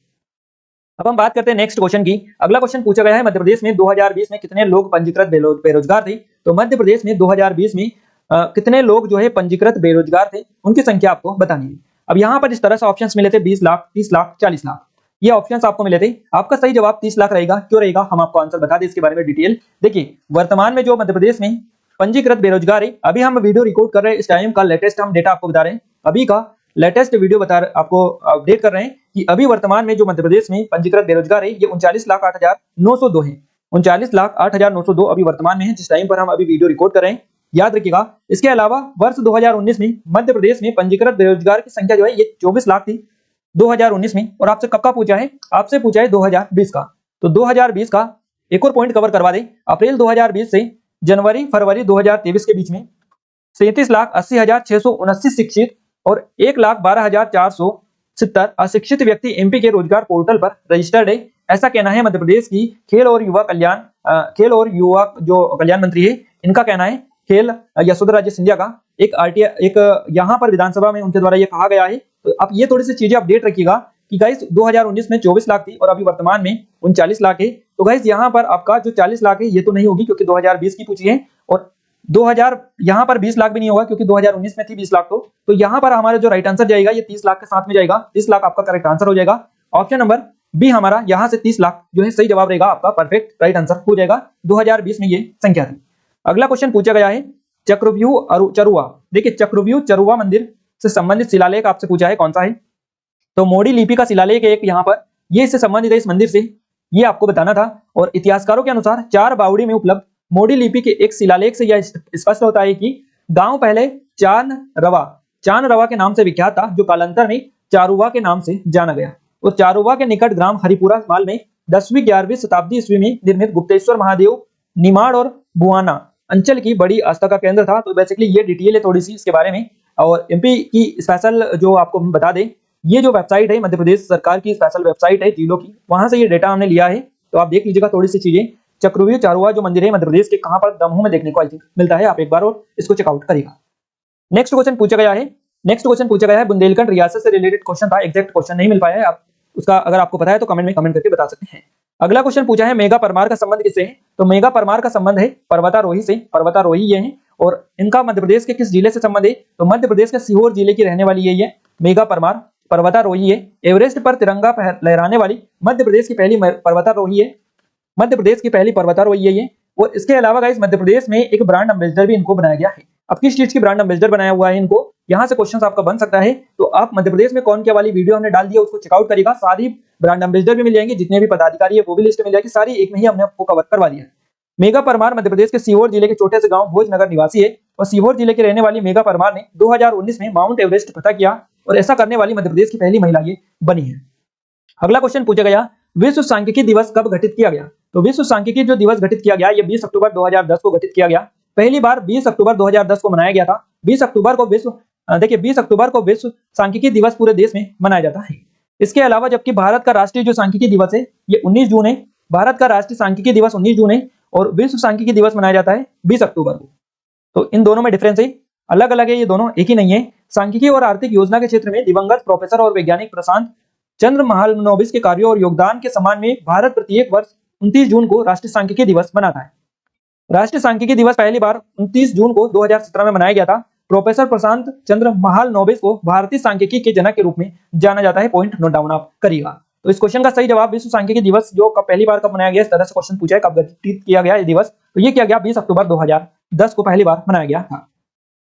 अब हम बात करते हैं नेक्स्ट क्वेश्चन की। अगला क्वेश्चन पूछा गया है, मध्य प्रदेश में 2020 में कितने लोग पंजीकृत बेरोजगार थे? तो मध्य प्रदेश में 2020 में कितने लोग जो है पंजीकृत बेरोजगार थे, उनकी संख्या आपको बतानी है। अब यहाँ पर इस तरह से ऑप्शंस मिले थे 20 लाख, 30 लाख, 40 लाख, ये ऑप्शंस आपको मिले थे। आपका सही जवाब 30 लाख रहेगा। क्यों रहेगा, हम आपको आंसर बता दें इसके बारे में डिटेल। देखिए, वर्तमान में जो मध्य प्रदेश में पंजीकृत बेरोजगार है, अभी हम वीडियो रिकॉर्ड कर रहे हैं, इस टाइम का लेटेस्ट हम डेटा आपको बता रहे हैं, अभी का लेटेस्ट वीडियो आपको अपडेट कर रहे हैं कि अभी वर्तमान में जो मध्य प्रदेश में पंजीकृत बेरोजगार है ये 39,08,902 है। 39,08,902 अभी वर्तमान में है जिस टाइम पर हम अभी वीडियो रिकॉर्ड कर रहे हैं, याद रखिएगा। इसके अलावा वर्ष 2019 में मध्य प्रदेश में पंजीकृत बेरोजगार की संख्या जो है ये 24 लाख थी 2019 में। और आपसे कब का पूछा है? आपसे पूछा है 2020 का। तो 2020 का एक और पॉइंट कवर करवा दे। अप्रैल 2020 से जनवरी फरवरी 2023 के बीच में 37,80,679 शिक्षित और 1,12,470 अशिक्षित व्यक्ति एमपी के रोजगार पोर्टल पर रजिस्टर्ड है। ऐसा कहना है मध्य प्रदेश की खेल और युवा जो कल्याण मंत्री है, इनका कहना है। खेल यशोधरा राजे सिंधिया का एक यहाँ पर विधानसभा में उनके द्वारा ये कहा गया है। तो आप ये थोड़ी सी चीजें अपडेट रखिएगा कि गाइस 2019 में 24 लाख थी और अभी वर्तमान में 39 लाख है। तो गाइस यहाँ पर आपका जो 40 लाख है ये तो नहीं होगी क्योंकि 2020 की पूछी है, और 2000 यहाँ पर 20 लाख भी नहीं होगा क्योंकि 2019 में थी 20 लाख। तो यहाँ पर हमारा जो राइट आंसर जाएगा ये 30 लाख के साथ में जाएगा। 30 लाख आपका करेक्ट आंसर हो जाएगा। ऑप्शन नंबर बी हमारा यहाँ से 30 लाख जो है सही जवाब रहेगा, आपका परफेक्ट राइट आंसर हो जाएगा। 2020 में ये संख्या थी। अगला क्वेश्चन पूछा गया है, चक्रव्यूह चरुआ। देखिए, चक्रव्यूह चरुआ मंदिर से संबंधित शिलालेख आपसे पूछा है, कौन सा है? तो मोडी लिपि का शिलालेख एक यहाँ पर ये इससे संबंधित है इस मंदिर से। ये आपको बताना था। और इतिहासकारों के अनुसार 4 बावड़ी में उपलब्ध मोडी लिपि के एक शिलालेख से यह स्पष्ट होता है कि गांव पहले चान रवा के नाम से विख्यात था, जो कालांतर में चारुवा के नाम से जाना गया। और चारुवा के निकट ग्राम हरिपुरा माल में 10वीं-11वीं शताब्दी ईस्वी में निर्मित गुप्तेश्वर महादेव निमाड़ और बुआना अंचल की बड़ी आस्था का केंद्र था। तो बेसिकली ये डिटेल है थोड़ी सी इसके बारे में। और एमपी की स्पेशल जो आपको हम बता दें, ये जो वेबसाइट है मध्य प्रदेश सरकार की स्पेशल वेबसाइट है जिलों की, वहां से ये डेटा हमने लिया है। तो आप देख लीजिएगा थोड़ी सी चीजें। चक्रव्यूह चारुवा जो मंदिर है मध्य प्रदेश के कहां पर, दमोह में देखने को आई थिंक मिलता है। आप एक बार और इसको चेकआउट करिएगा। नेक्स्ट क्वेश्चन पूछा गया है बुंदेलखंड रियासत से रिलेटेड क्वेश्चन था, एग्जैक्ट क्वेश्चन नहीं मिल पाया है। आप उसका अगर आपको पता है तो कमेंट में कमेंट करके बता सकते हैं। अगला क्वेश्चन पूछा है मेघा परमार का संबंध किससे है? तो मेघा परमार का संबंध है पर्वतारोही से। पर्वतारोही ये है। और इनका मध्य प्रदेश के किस जिले से संबंध है? तो मध्य प्रदेश के सीहोर जिले की रहने वाली यही है मेघा परमार, पर्वतारोही है। एवरेस्ट पर तिरंगा लहराने वाली मध्य प्रदेश की पहली पर्वतारोही है। मध्य प्रदेश की पहली पर्वतारोही है ये। और इसके अलावा गाइस मध्य प्रदेश में एक ब्रांड एम्बेसडर भी इनको बनाया गया है। अब किस चीज की ब्रांड एम्बेसडर बनाया हुआ है इनको, यहाँ से क्वेश्चन आपका बन सकता है। तो आप मध्य प्रदेश में कौन क्या वाली वीडियो हमने डाल दी है उसको चेकआउट करिएगा। सारी ब्रांड एम्बेसडर भी मिल जाएंगे, जितने भी पदाधिकारी है वो भी लिस्ट मिल जाएगी, सारी एक में ही हमने आपको कवर करवा दिया है। मेघा परमार मध्य प्रदेश के सीहोर जिले के छोटे से गांव भोजनगर निवासी है। और सीहोर जिले के रहने वाली मेघा परमार ने 2019 में माउंट एवरेस्ट फतह किया। और ऐसा करने वाली मध्य प्रदेश की पहली महिला ये बनी है। अगला क्वेश्चन पूछा गया विश्व सांख्यिकी दिवस कब घटित किया गया? तो विश्व सांख्यिकी जो दिवस घटित किया गया ये 20 अक्टूबर 2010 को घटित किया गया। पहली बार 20 अक्टूबर 2010 को मनाया गया था। 20 अक्टूबर को विश्व सांख्यिकी दिवस पूरे देश में मनाया जाता है। इसके अलावा जबकि भारत का राष्ट्रीय जो सांख्यिकी दिवस है ये 19 जून है। भारत का राष्ट्रीय सांख्यिकी दिवस 19 जून है और विश्व सांख्यिकी दिवस मनाया जाता है 20 अक्टूबर को। तो इन दोनों में डिफरेंस है, अलग अलग है, ये दोनों एक ही नहीं है। सांख्यिकी और आर्थिक योजना के क्षेत्र में दिवंगत प्रोफेसर और वैज्ञानिक प्रशांत चंद्र महालनोबिस के कार्यों और योगदान के सम्मान में भारत प्रत्येक वर्ष 29 जून को राष्ट्रीय सांख्यिकी दिवस मनाता है। राष्ट्रीय सांख्यिकी दिवस पहली बार 29 जून को 2017 में मनाया गया था। प्रोफेसर प्रशांत चंद्र महालनोबिस को भारतीय सांख्यिकी के जनक के रूप में जाना जाता है। पॉइंट नोट डाउन आप करिएगा। तो इस क्वेश्चन का सही जवाब विश्व सांख्यिकी दिवस जो पहली बार कब मनाया गया, इस तरह से क्वेश्चन पूछा है कब घटित किया गया ये दिवस, तो ये किया गया 20 अक्टूबर 2010 को पहली बार मनाया गया था।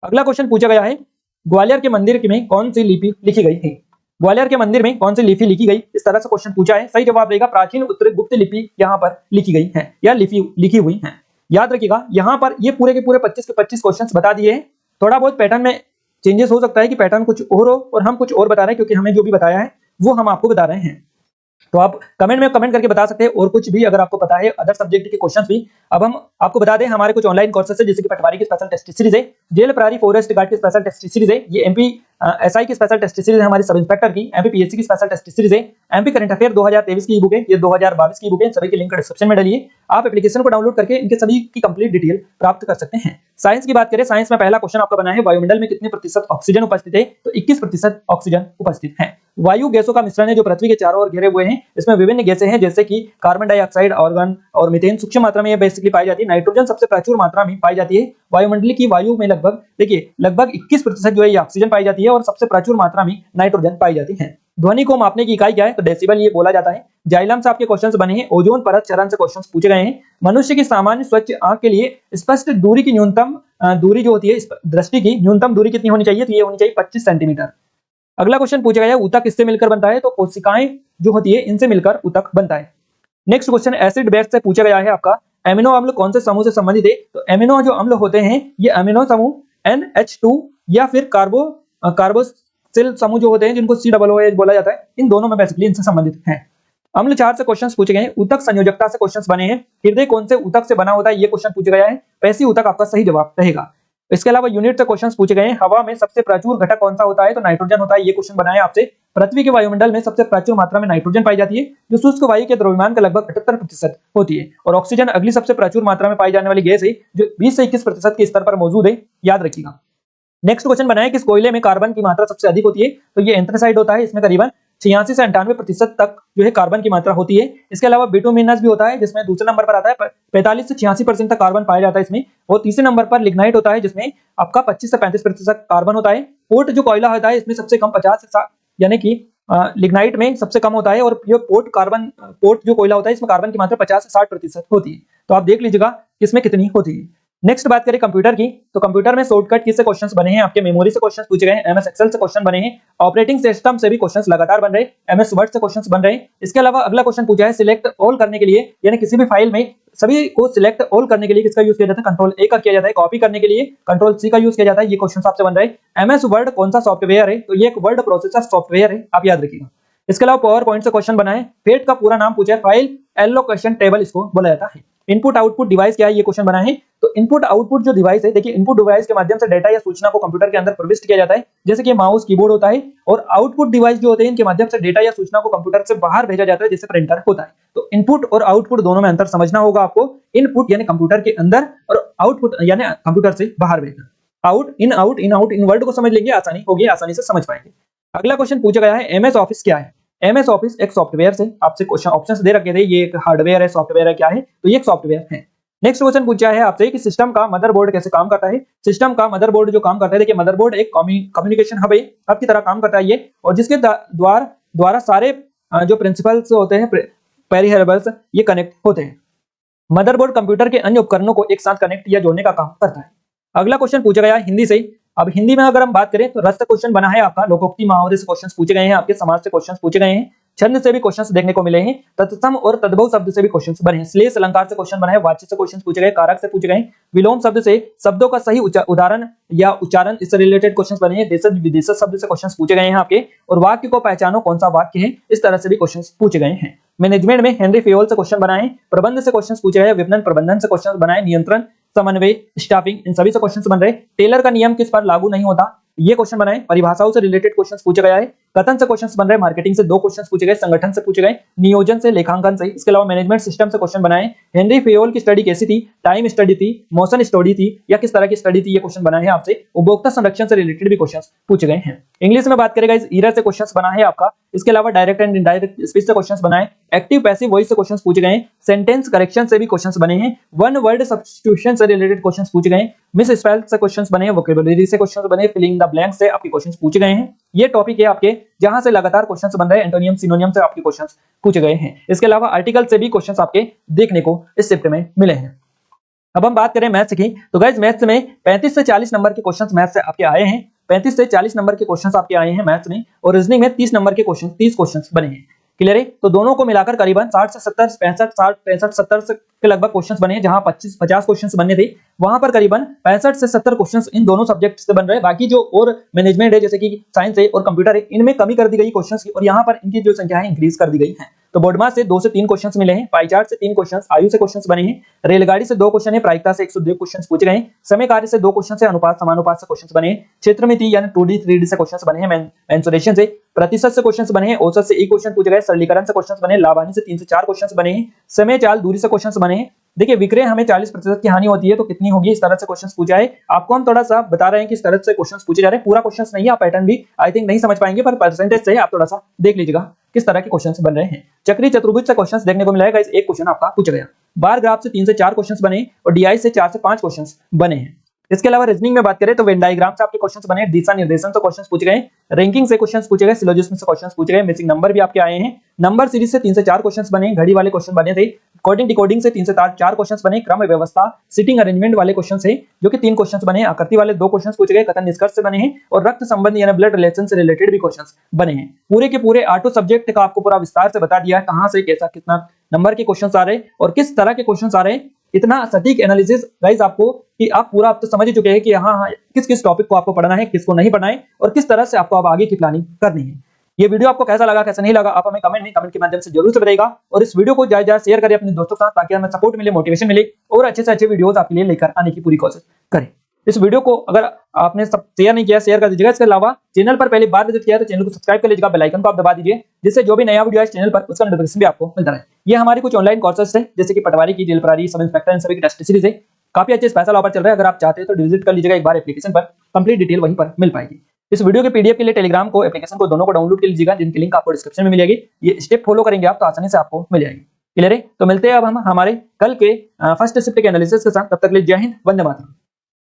अगला क्वेश्चन पूछा गया है ग्वालियर के मंदिर में कौन सी लिपि लिखी गई है? ग्वालियर के मंदिर में कौन सी लिपि लिखी गई, इस तरह से क्वेश्चन पूछा है। सही जवाब रहेगा प्राचीन उत्तरी गुप्त लिपि यहाँ पर लिखी गई है या लिखी हुई है। याद रखिएगा यहाँ पर ये पूरे के पूरे 25 के 25 क्वेश्चंस बता दिए हैं। थोड़ा बहुत पैटर्न में चेंजेस हो सकता है कि पैटर्न कुछ और हो और हम कुछ और बता रहे हैं, क्योंकि हमें जो भी बताया है वो हम आपको बता रहे हैं। तो आप कमेंट में कमेंट करके बता सकते हैं और कुछ भी अगर आपको पता है अदर सब्जेक्ट के क्वेश्चंस भी। अब हम आपको बता दें हमारे कुछ ऑनलाइन कोर्सेस है, जैसे कि पटवारी की स्पेशल टेस्ट सीरीज है, जेल प्रहरी फॉरेस्ट गार्ड की स्पेशल टेस्ट सीरीज है, ये एमपी एसआई की स्पेशल टेस्ट सीरीज है, हमारी सब इंस्पेक्टर की, एमपी पीएससी की स्पेशल टेस्ट सीरीज है, एमपी करंट अफेयर 2023 की बुक है, ये 2022 की बुक है। सभी के लिंक डिस्क्रिप्शन में डालिए। आप एप्लीकेशन को डाउनलोड करके इनके सभी की कंप्लीट डिटेल प्राप्त कर सकते हैं। साइंस की बात करें, साइंस में पहला क्वेश्चन आपका बना है वायुमंडल में कितने प्रतिशत ऑक्सीजन उपस्थित है? तो 21% ऑक्सीजन उपस्थित है। वायु गैसों का मिश्रण है जो पृथ्वी के चारों ओर घिरे हुए हैं। इसमें विभिन्न गैसें हैं जैसे कि कार्बन डाइऑक्साइड, आर्गन और मीथेन सूक्ष्म मात्रा में ये बेसिकली पाई जाती है। नाइट्रोजन सबसे प्रचुर मात्रा में पाई जाती है। वायुमंडल की वायु में लगभग 21% जो है ये ऑक्सीजन पाई जाती है और सबसे प्रचुर मात्रा में नाइट्रोजन पाई जाती है। ध्वनि को मापने की इकाई क्या है? तो डेसिबल ये बोला जाता है। जाइलम से आपके क्वेश्चंस बने हैं। ओजोन परत चरण से क्वेश्चंस पूछे गए हैं। मनुष्य की सामान्य स्वच्छ आंख के लिए स्पष्ट दूरी की न्यूनतम दूरी जो होती है, दृष्टि की न्यूनतम दूरी कितनी होनी चाहिए? तो ये होनी चाहिए 25 सेंटीमीटर। अगला क्वेश्चन पूछा गया है ऊतक किससे मिलकर बनता है? तो कोशिकाएं जो होती है इनसे मिलकर ऊतक बनता है। नेक्स्ट क्वेश्चन एसिड बेस से पूछा गया है आपका एमिनो अम्ल कौन से समूह से संबंधित है? तो एमिनो जो अम्ल होते हैं ये अमीनो समूह NH2 या फिर कार्बोसिल समूह जो होते हैं जिनको COOH बोला जाता है, इन दोनों में बेसिकली इनसे संबंधित हैं। अम्ल 4 से क्वेश्चंस पूछे गए हैं। ऊतक संयोजकता से क्वेश्चंस बने हैं। हृदय कौन से ऊतक से बना होता है? ये क्वेश्चन पूछा गया है। पैसी ऊतक आपका सही जवाब रहेगा। इसके अलावा यूनिट से क्वेश्चंस पूछे गए हैं। हवा में सबसे प्रचुर घटक कौन सा होता है? तो नाइट्रोजन होता है। ये क्वेश्चन बनाया आपसे। पृथ्वी के वायुमंडल में सबसे प्रचुर मात्रा में नाइट्रोजन पाई जाती है जो शुष्क वायु के द्रव्यमान का लगभग 78% होती है। और ऑक्सीजन अगली सबसे प्रचुर मात्रा में पाई जाने वाली गैस है जो 20 से 21% के स्तर पर मौजूद है। याद रखिएगा। नेक्स्ट क्वेश्चन बनाया किस कोयले में कार्बन की मात्रा सबसे अधिक होती है? तो ये एंथ्रासाइट होता है। इसमें करीबन 86 से 98% तक जो है कार्बन की मात्रा होती है। इसके अलावा बिटुमिनस भी होता है जिसमें दूसरे नंबर पर आता है 45 से 86% तक कार्बन पाया जाता है इसमें। और तीसरे नंबर पर लिग्नाइट होता है जिसमें आपका 25 से 35% कार्बन होता है। पोर्ट जो कोयला होता है इसमें सबसे कम 50 से 60 यानी कि लिग्नाइट में सबसे कम होता है। और ये पोर्ट जो कोयला होता है इसमें कार्बन की मात्रा 50 से 60% होती है। तो आप देख लीजिएगा किसमें कितनी होती है। नेक्स्ट बात करें कंप्यूटर की, तो कंप्यूटर में शॉर्टकट की से क्वेश्चंस बने हैं, आपके मेमोरी से क्वेश्चंस पूछे गए हैं, एमएस एक्सेल से क्वेश्चन बने हैं, ऑपरेटिंग सिस्टम से भी क्वेश्चंस लगातार बन रहे हैं, एमएस वर्ड से क्वेश्चंस बन रहे हैं। इसके अलावा अगला क्वेश्चन पूछा है सिलेक्ट ऑल करने के लिए, यानी किसी भी फाइल में सभी को सिलेक्ट ऑल करने के लिए किसका यूज किया जाता है, कंट्रोल ए का किया जाता है। कॉपी करने के लिए कंट्रोल सी का यूज किया जाता है। ये क्वेश्चन आपसे बन रहे हैं। एमएस वर्ड कौन सा सॉफ्टवेयर है, तो ये एक वर्ड प्रोसेसर सॉफ्टवेयर है, आप याद रखिएगा। इसके अलावा पावर पॉइंट से क्वेश्चन बना है, फेट का पूरा नाम पूछा है, फाइल एलोकेशन टेबल इसको बोला जाता है। इनपुट आउटपुट डिवाइस क्या है, ये क्वेश्चन बना है। तो इनपुट आउटपुट जो डिवाइस है, देखिए इनपुट डिवाइस के माध्यम से डेटा या सूचना को कंप्यूटर के अंदर प्रविष्ट किया जाता है, जैसे कि माउस कीबोर्ड होता है, और आउटपुट डिवाइस जो होते हैं इनके माध्यम से डेटा या सूचना को कंप्यूटर से बाहर भेजा जाता है, जैसे प्रिंटर होता है। तो इनपुट और आउटपुट दोनों में अंतर समझना होगा आपको। इनपुट यानी कंप्यूटर के अंदर और आउटपुट यानी कंप्यूटर से बाहर भेजना। Out in out in out, in word को समझ लेंगे आसानी होगी, आसानी से समझ पाएंगे। अगला क्वेश्चन पूछा गया है एमएस ऑफिस क्या है। एमएस ऑफिस एक सॉफ्टवेयर से आपसे क्वेश्चन ऑप्शंस दे रखे थे, ये एक हार्डवेयर है, सॉफ्टवेयर है, क्या है, तो ये एक सॉफ्टवेयर है। नेक्स्ट क्वेश्चन पूछा है आपसे कि सिस्टम का मदरबोर्ड कैसे काम करता है। सिस्टम का मदरबोर्ड जो काम करता है, देखिए मदरबोर्ड एक कम्युनिकेशन हब है, हब की तरह काम करता है ये, और जिसके द्वारा सारे जो प्रिंसिपल्स होते हैं, पेरिफेरल्स, ये कनेक्ट होते हैं। मदरबोर्ड कंप्यूटर के अन्य उपकरणों को एक साथ कनेक्ट या जोड़ने का काम करता है। अगला क्वेश्चन पूछा गया है हिंदी से। अब हिंदी में अगर हम बात करें तो रस से क्वेश्चन बना है आपका, लोकोक्ति मुहावरे से क्वेश्चंस पूछे गए हैं, आपके समाज से क्वेश्चंस पूछे गए हैं, छंद से भी क्वेश्चंस देखने को मिले हैं, तत्सम और तद्भव शब्द से भी क्वेश्चंस बने हैं, श्लेष अलंकार से क्वेश्चन बना है, वाच्य से क्वेश्चंस पूछे गए, कारक से पूछे गए, विलोम शब्द से शब्दों का सही उदाहरण या उच्चारण इससे रिलेटेड क्वेश्चंस बने हैं, देशज विदेशज शब्द से क्वेश्चंस पूछे गए हैं आपके, और वाक्य को पहचानो कौन सा वाक्य है, इस तरह से भी क्वेश्चंस पूछे गए हैं। मैनेजमेंट में हेनरी फेयोल से क्वेश्चन बनाए, प्रबंध से क्वेश्चंस पूछे गए, विपणन प्रबंधन से क्वेश्चंस बनाए, नियंत्रण, समन्वय, स्टाफिंग, इन सभी से क्वेश्चंस बन रहे। टेलर का नियम किस पर लागू नहीं होता, ये क्वेश्चन बनाए। परिभाषाओं से रिलेटेड क्वेश्चंस पूछे गया है। कथन से क्वेश्चंस बन रहे, मार्केटिंग से 2 क्वेश्चंस पूछे गए, संगठन से पूछे गए, नियोजन से, लेखांकन से। इसके अलावा मैनेजमेंट सिस्टम से क्वेश्चन बनाए। हेनरी फेयोल की स्टडी कैसी थी, टाइम स्टडी थी, मोशन स्टडी थी, या किस तरह की स्टडी थी, ये क्वेश्चन बना है आपसे। उपभोक्ता संरक्षण से रिलेटेड भी क्वेश्चंस पूछे गए हैं। इंग्लिश में बात करेगा, इस ईरा से क्वेश्चंस बना है आपका। इसके अलावा डायरेक्ट एंड इनडायरेक्ट स्पीच से क्वेश्चंस बनाए, एक्टिव पैसिव वॉइस से क्वेश्चंस पूछे गए, सेंटेंस करेक्शन से भी क्वेश्चंस बने हैं, वन वर्ड सब्स्टिट्यूशन से रिलेटेड क्वेश्चंस पूछे गए, मिस स्पेल से क्वेश्चंस बने, वोकैबुलरी से क्वेश्चंस बने, फिलिंग द ब्लैंक से आपके क्वेश्चंस पूछे गए हैं। ये टॉपिक है आपके जहां से लगातार क्वेश्चंस बन रहे हैं, एंटोनियम सिनोनियम से आपके क्वेश्चंस पूछे गए हैं। इसके अलावा आर्टिकल से भी क्वेश्चंस आपके देखने को इस शिफ्ट में मिले हैं। अब हम बात करें मैथ्स की, तो गाइस मैथ्स में 35 से 40 नंबर के क्वेश्चंस मैथ्स से आपके आए हैं। 35 से 40 नंबर के क्वेश्चंस आपके आए हैं मैथ्स में, और रीजनिंग में 30 नंबर के क्वेश्चंस 30 क्वेश्चंस बने हैं। क्लियर है, तो दोनों को मिलाकर करीबन 60 से 70 65 60 65 70 के लगभग क्वेश्चंस बने हैं। जहां 25 50 क्वेश्चंस बनने थे, वहां पर करीबन 65 से 70 क्वेश्चंस इन दोनों सब्जेक्ट से बन रहे हैं। बाकी जो और मैनेजमेंट है, जैसे कि साइंस है और कंप्यूटर है, इनमें कमी कर दी गई क्वेश्चंस की, और यहाँ पर इनकी जो संख्या है इंक्रीज कर दी गई है। तो बोर्डमास से 2 से 3 क्वेश्चंस मिले हैं, पाई चार्ट से 3 क्वेश्चंस, आयु से क्वेश्चंस बने हैं, रेलगाड़ी से 2 क्वेश्चन है, प्रायिकता से 102 क्वेश्चंस पूछे गए, समय कार्य से 2 क्वेश्चन है, अनुपात समानुपात से क्वेश्चंस बने, क्षेत्रमिति यानी 2D 3D से क्वेश्चंस बने हैं, मेंसुरेशन से, प्रतिशत से क्वेश्चंस बने हैं, औसत से 1 क्वेश्चन पूछे गए, सरलीकरण से क्वेश्चंस बने, लाभ हानि से 3 से 4 क्वेश्चंस बने हैं, समय चाल दूरी से क्वेश्चंस बने हैं। देखिए विक्रय हमें 40% की हानि होती है तो कितनी होगी, इस तरह से क्वेश्चंस पूछा है। आपको हम थोड़ा सा बता रहे हैं कि इस तरह से क्वेश्चंस पूछे जा रहे हैं, पूरा क्वेश्चंस नहीं है, आप पैटर्न भी आई थिंक नहीं समझ पाएंगे, पर परसेंटेज से आप थोड़ा सा देख लीजिएगा किस तरह के क्वेश्चंस बन रहे हैं। चक्री चतुर्भुज से क्वेश्चंस देखने को मिलेगा, एक क्वेश्चन आपका पूछा गया। बार ग्राफ से 3 से 4 क्वेश्चंस बने, और डीआई से 4 से 5 क्वेश्चंस बने हैं। इसके अलावा रीजनिंग में बात करें तो वेन डायग्राम से आपके क्वेश्चंस बने, दिशा निर्देशन से क्वेश्चंस पूछे गए, रैंकिंग से क्वेश्चंस पूछे गए, सिलोजिज्म से क्वेश्चंस पूछे गए, मिसिंग नंबर भी आपके आए हैं, नंबर सीरीज से 3 से 4 क्वेश्चंस बने, घड़ी वाले क्वेश्चन बने थे, कोडिंग डिकोडिंग से 3 से 4 क्वेश्चंस बने, क्रम व्यवस्था सिटिंग अरेंजमेंट वाले क्वेश्चन से जो कि 3 क्वेश्चंस बने, आकृति वाले 2 क्वेश्चंस पूछे गए, कथन निष्कर्ष से बने हैं, और रक्त संबंध यानी ब्लड रिलेशन से रिलेटेड भी क्वेश्चंस बने हैं। पूरे के पूरे ऑटो सब्जेक्ट का आपको पूरा विस्तार से बता दिया है, कहां से कैसा कितना नंबर के क्वेश्चंस आ रहे हैं और किस तरह के क्वेश्चंस आ रहे हैं। इतना सटीक एनालिसिस गाइस आपको कि आप पूरा आप तो समझ ही चुके हैं कि हाँ किस किस टॉपिक को आपको पढ़ना है, किसको नहीं पढ़ना है, और किस तरह से आपको अब आगे की प्लानिंग करनी है। ये वीडियो आपको कैसा लगा, कैसा नहीं लगा, आप हमें कमेंट के माध्यम से जरूर से बताइएगा, और इस वीडियो को ज्यादा शेयर करें अपने दोस्तों के साथ, ताकि हमें सपोर्ट मिले, मोटिवेशन मिले, और अच्छे से अच्छे वीडियोस आपके लिए लेकर आने की पूरी कोशिश करें। इस वीडियो को अगर आपने सब शेयर नहीं किया, शेयर कर दीजिएगा। इसके अलावा चैनल पर पहली बार विजिट किया तो चैनल को सब्सक्राइब कर लीजिएगा, बेल आइकन को आप दबा दीजिए, जिससे जो भी नया वीडियो है चैनल पर उसका नोटिफिकेशन भी आपको मिलता रहे। ये हमारी कुछ ऑनलाइन कोर्सेस है, जैसे कि पटवारी की, जेल प्रहरी, सब इंस्पेक्टर, इन सभी की टेस्ट सीरीज है। काफी अच्छे स्पेशल ऑफर चल रहा है, अगर आप चाहते हैं तो विजिट कर लीजिएगा एक बार एप्लीकेशन पर, कंप्लीट डिटेल वहीं पर मिल पाएगी। इस वीडियो के पीडीएफ के लिए टेलीग्राम को, एप्लीकेशन को, दोनों को डाउनलोड कर लीजिएगा, जिनकी लिंक आपको डिस्क्रिप्शन में मिलेगी। ये स्टेप फॉलो करेंगे आप तो आसानी से आपको मिल जाएगी। क्लियर है, तो मिलते हैं अब हम हमारे कल के फर्स्ट शिफ्ट के एनालिसिस के साथ। तब तक के लिए जय हिंद, वंदे मातरम।